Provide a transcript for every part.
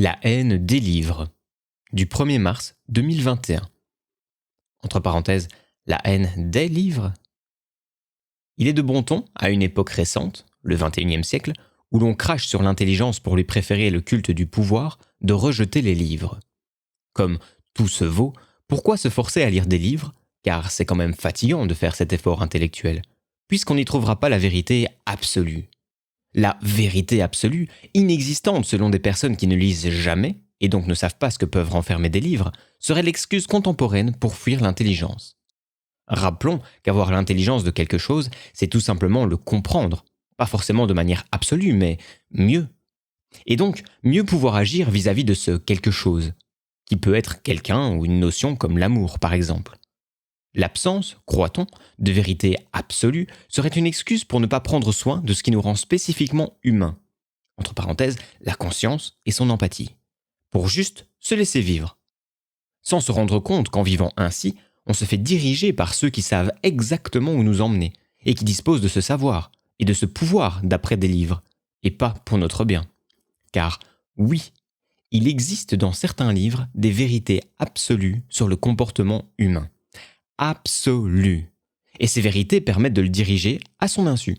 La haine délivre. Du 1er mars 2021. Entre parenthèses, la haine des livres. Il est de bon ton, à une époque récente, le XXIe siècle, où l'on crache sur l'intelligence pour lui préférer le culte du pouvoir, de rejeter les livres. Comme tout se vaut, pourquoi se forcer à lire des livres? Car c'est quand même fatigant de faire cet effort intellectuel, puisqu'on n'y trouvera pas la vérité absolue. La vérité absolue, inexistante selon des personnes qui ne lisent jamais, et donc ne savent pas ce que peuvent renfermer des livres, serait l'excuse contemporaine pour fuir l'intelligence. Rappelons qu'avoir l'intelligence de quelque chose, c'est tout simplement le comprendre, pas forcément de manière absolue, mais mieux. Et donc, mieux pouvoir agir vis-à-vis de ce quelque chose, qui peut être quelqu'un ou une notion comme l'amour, par exemple. L'absence, croit-on, de vérité absolue serait une excuse pour ne pas prendre soin de ce qui nous rend spécifiquement humains, entre parenthèses, la conscience et son empathie, pour juste se laisser vivre. Sans se rendre compte qu'en vivant ainsi, on se fait diriger par ceux qui savent exactement où nous emmener, et qui disposent de ce savoir et de ce pouvoir d'après des livres, et pas pour notre bien. Car, oui, il existe dans certains livres des vérités absolues sur le comportement humain. Absolues. Et ces vérités permettent de le diriger à son insu.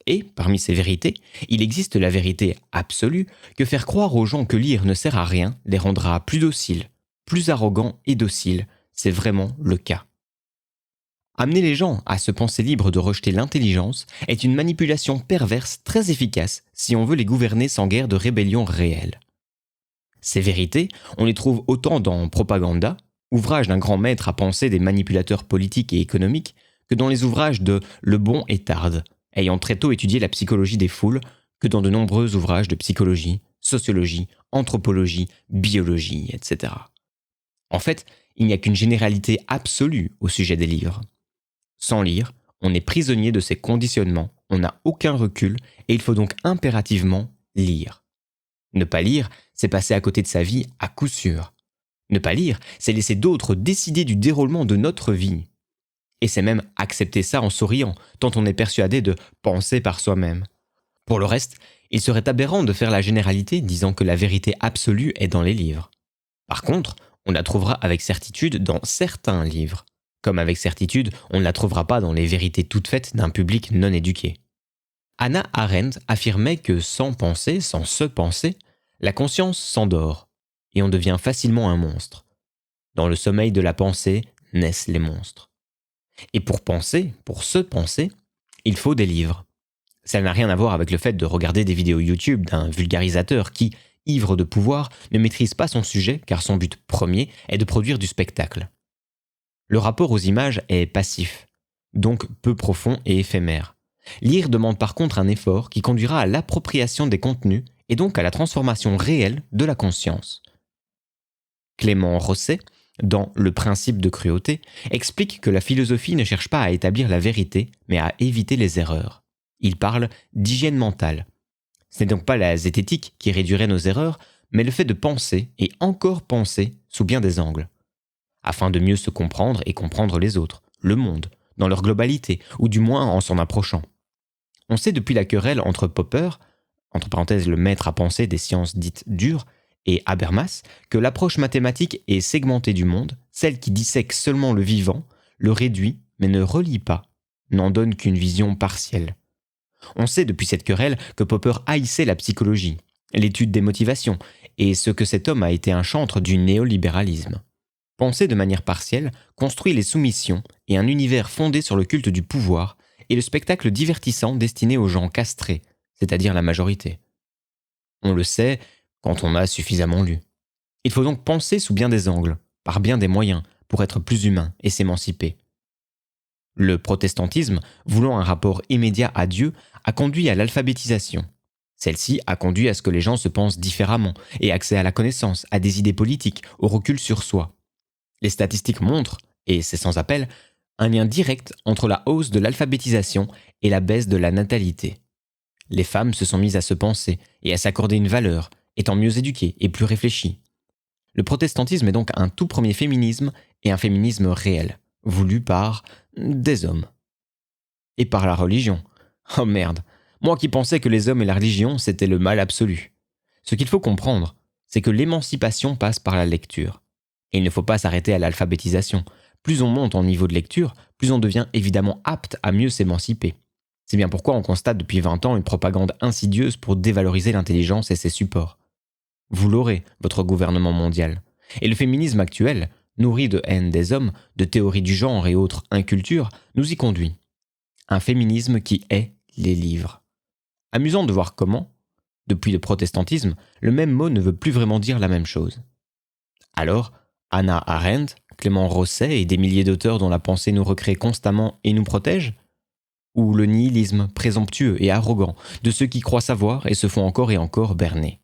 Et, parmi ces vérités, il existe la vérité absolue que faire croire aux gens que lire ne sert à rien les rendra plus dociles, plus arrogants et dociles, c'est vraiment le cas. Amener les gens à se penser libres de rejeter l'intelligence est une manipulation perverse très efficace si on veut les gouverner sans guère de rébellion réelle. Ces vérités, on les trouve autant dans Propaganda, ouvrage d'un grand maître à penser des manipulateurs politiques et économiques, que dans les ouvrages de Le Bon et Tarde, ayant très tôt étudié la psychologie des foules, que dans de nombreux ouvrages de psychologie, sociologie, anthropologie, biologie, etc. En fait, il n'y a qu'une généralité absolue au sujet des livres. Sans lire, on est prisonnier de ces conditionnements, on n'a aucun recul et il faut donc impérativement lire. Ne pas lire, c'est passer à côté de sa vie à coup sûr. Ne pas lire, c'est laisser d'autres décider du déroulement de notre vie. Et c'est même accepter ça en souriant, tant on est persuadé de penser par soi-même. Pour le reste, il serait aberrant de faire la généralité disant que la vérité absolue est dans les livres. Par contre, on la trouvera avec certitude dans certains livres. Comme avec certitude, on ne la trouvera pas dans les vérités toutes faites d'un public non éduqué. Hannah Arendt affirmait que sans penser, sans se penser, la conscience s'endort, et on devient facilement un monstre. Dans le sommeil de la pensée naissent les monstres. Et pour penser, pour se penser, il faut des livres. Ça n'a rien à voir avec le fait de regarder des vidéos YouTube d'un vulgarisateur qui, ivre de pouvoir, ne maîtrise pas son sujet car son but premier est de produire du spectacle. Le rapport aux images est passif, donc peu profond et éphémère. Lire demande par contre un effort qui conduira à l'appropriation des contenus et donc à la transformation réelle de la conscience. Clément Rosset, dans Le principe de cruauté, explique que la philosophie ne cherche pas à établir la vérité, mais à éviter les erreurs. Il parle d'hygiène mentale. Ce n'est donc pas la zététique qui réduirait nos erreurs, mais le fait de penser et encore penser sous bien des angles, afin de mieux se comprendre et comprendre les autres, le monde, dans leur globalité, ou du moins en s'en approchant. On sait depuis la querelle entre Popper, entre parenthèses le maître à penser des sciences dites dures, et Habermas, que l'approche mathématique et segmentée du monde, celle qui dissèque seulement le vivant, le réduit mais ne relie pas, n'en donne qu'une vision partielle. On sait depuis cette querelle que Popper haïssait la psychologie, l'étude des motivations, et ce que cet homme a été un chantre du néolibéralisme. Penser de manière partielle construit les soumissions et un univers fondé sur le culte du pouvoir et le spectacle divertissant destiné aux gens castrés, c'est-à-dire la majorité. On le sait quand on a suffisamment lu. Il faut donc penser sous bien des angles, par bien des moyens, pour être plus humain et s'émanciper. Le protestantisme, voulant un rapport immédiat à Dieu, a conduit à l'alphabétisation. Celle-ci a conduit à ce que les gens se pensent différemment et accès à la connaissance, à des idées politiques, au recul sur soi. Les statistiques montrent, et c'est sans appel, un lien direct entre la hausse de l'alphabétisation et la baisse de la natalité. Les femmes se sont mises à se penser et à s'accorder une valeur, étant mieux éduquées et plus réfléchies. Le protestantisme est donc un tout premier féminisme et un féminisme réel, voulu par des hommes. Et par la religion. Oh merde, moi qui pensais que les hommes et la religion c'était le mal absolu. Ce qu'il faut comprendre, c'est que l'émancipation passe par la lecture. Et il ne faut pas s'arrêter à l'alphabétisation. Plus on monte en niveau de lecture, plus on devient évidemment apte à mieux s'émanciper. C'est bien pourquoi on constate depuis 20 ans une propagande insidieuse pour dévaloriser l'intelligence et ses supports. Vous l'aurez, votre gouvernement mondial. Et le féminisme actuel, nourri de haine des hommes, de théories du genre et autres incultures, nous y conduit. Un féminisme qui hait les livres. Amusant de voir comment, depuis le protestantisme, le même mot ne veut plus vraiment dire la même chose. Alors, Hannah Arendt, Clément Rosset et des milliers d'auteurs dont la pensée nous recrée constamment et nous protège ? Ou le nihilisme présomptueux et arrogant de ceux qui croient savoir et se font encore et encore berner ?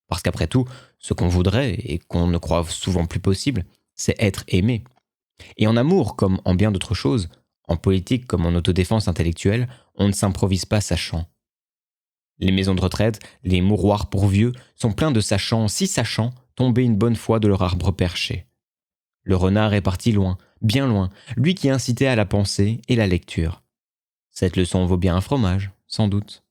Parce qu'après tout, ce qu'on voudrait et qu'on ne croit souvent plus possible, c'est être aimé. Et en amour, comme en bien d'autres choses, en politique comme en autodéfense intellectuelle, on ne s'improvise pas sachant. Les maisons de retraite, les mouroirs pour vieux, sont pleins de sachants, si sachants, tombés une bonne fois de leur arbre perché. Le renard est parti loin, bien loin, lui qui incitait à la pensée et la lecture. Cette leçon vaut bien un fromage, sans doute.